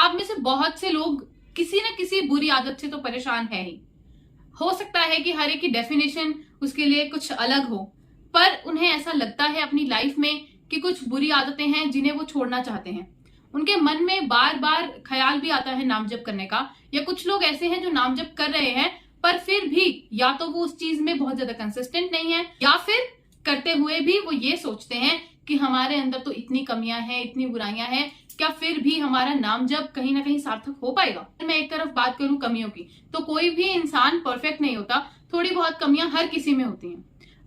आप में से बहुत से लोग किसी न किसी बुरी आदत से तो परेशान है ही। हो सकता है कि हर एक की डेफिनेशन उसके लिए कुछ अलग हो, पर उन्हें ऐसा लगता है अपनी लाइफ में कि कुछ बुरी आदतें हैं जिन्हें वो छोड़ना चाहते हैं। उनके मन में बार बार ख्याल भी आता है नाम जप करने का, या कुछ लोग ऐसे हैं जो नाम जप कर रहे हैं पर फिर भी या तो वो उस चीज में बहुत ज्यादा कंसिस्टेंट नहीं है, या फिर करते हुए भी वो ये सोचते हैं कि हमारे अंदर तो इतनी कमियां हैं, इतनी बुराइयां हैं, क्या फिर भी हमारा नाम जप कहीं ना कहीं सार्थक हो पाएगा। मैं एक तरफ बात करूं कमियों की, तो कोई भी इंसान परफेक्ट नहीं होता, थोड़ी बहुत कमियां हर किसी में होती हैं।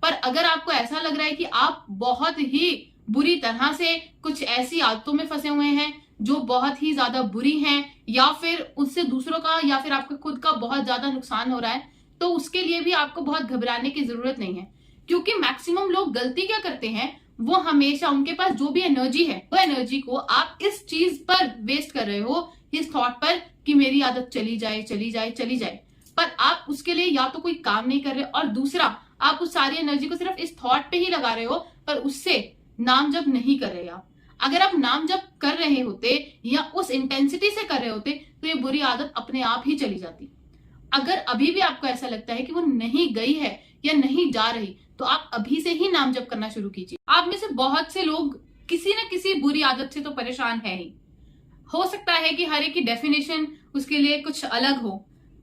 पर अगर आपको ऐसा लग रहा है कि आप बहुत ही बुरी तरह से कुछ ऐसी आदतों में फंसे हुए हैं जो बहुत ही ज्यादा बुरी हैं, या फिर उससे दूसरों का या फिर आपका खुद का बहुत ज्यादा नुकसान हो रहा है, तो उसके लिए भी आपको बहुत घबराने की जरूरत नहीं है। क्योंकि मैक्सिमम लोग गलती क्या करते हैं, वो हमेशा उनके पास जो भी एनर्जी है वो एनर्जी को आप इस चीज पर वेस्ट कर रहे हो, इस थॉट पर कि मेरी आदत चली जाए चली जाए चली जाए, पर आप उसके लिए या तो कोई काम नहीं कर रहे, और दूसरा आप उस सारी एनर्जी को सिर्फ इस थॉट पे ही लगा रहे हो, पर उससे नाम जप नहीं कर रहे आप। अगर आप नाम जप कर रहे होते या उस इंटेंसिटी से कर रहे होते तो ये बुरी आदत अपने आप ही चली जाती। अगर अभी भी आपको ऐसा लगता है कि वो नहीं गई है या नहीं जा रही, तो आप अभी से ही नाम जप करना शुरू कीजिए। आप में से बहुत से लोग किसी न किसी बुरी आदत से तो परेशान है ही। हो सकता है कि हर एक की डेफिनेशन उसके लिए कुछ अलग हो,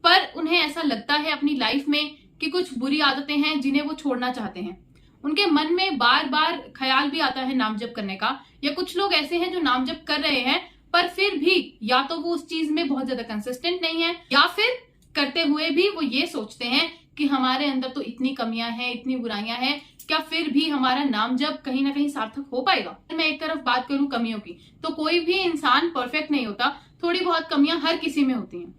पर उन्हें ऐसा लगता है अपनी लाइफ में कि कुछ बुरी आदतें हैं जिन्हें वो छोड़ना चाहते हैं। उनके मन में बार बार ख्याल भी आता है नाम जप करने का, या कुछ लोग ऐसे हैं जो नाम जप कर रहे हैं पर फिर भी या तो वो उस चीज में बहुत ज्यादा कंसिस्टेंट नहीं है, या फिर करते हुए भी वो ये सोचते हैं कि हमारे अंदर तो इतनी कमियां हैं, इतनी बुराइयां हैं, क्या फिर भी हमारा नाम जप कहीं ना कहीं सार्थक हो पाएगा। मैं एक तरफ बात करूं कमियों की, तो कोई भी इंसान परफेक्ट नहीं होता, थोड़ी बहुत कमियां हर किसी में होती हैं।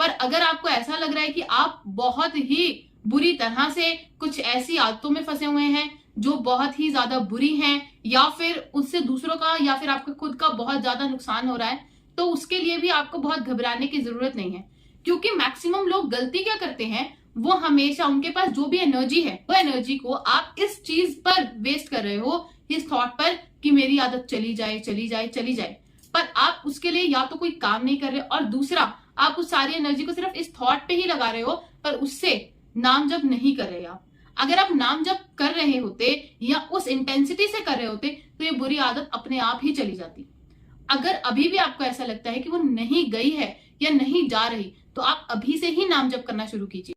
पर अगर आपको ऐसा लग रहा है कि आप बहुत ही बुरी तरह से कुछ ऐसी आदतों में फंसे हुए हैं जो बहुत ही ज्यादा बुरी हैं, या फिर उससे दूसरों का या फिर आपका खुद का बहुत ज्यादा नुकसान हो रहा है, तो उसके लिए भी आपको बहुत घबराने की जरूरत नहीं है। क्योंकि मैक्सिमम लोग गलती क्या करते हैं, वो हमेशा उनके पास जो भी एनर्जी है वो एनर्जी को आप इस चीज पर वेस्ट कर रहे हो, इस थॉट पर कि मेरी आदत चली जाए चली जाए चली जाए, पर आप उसके लिए या तो कोई काम नहीं कर रहे, और दूसरा आप उस सारी एनर्जी को सिर्फ इस थॉट पे ही लगा रहे हो, पर उससे नाम जप नहीं कर रहे आप। अगर आप नाम जप कर रहे होते या उस इंटेंसिटी से कर रहे होते तो ये बुरी आदत अपने आप ही चली जाती। अगर अभी भी आपको ऐसा लगता है कि वो नहीं गई है या नहीं जा रही, तो आप अभी से ही नाम जप करना शुरू कीजिए।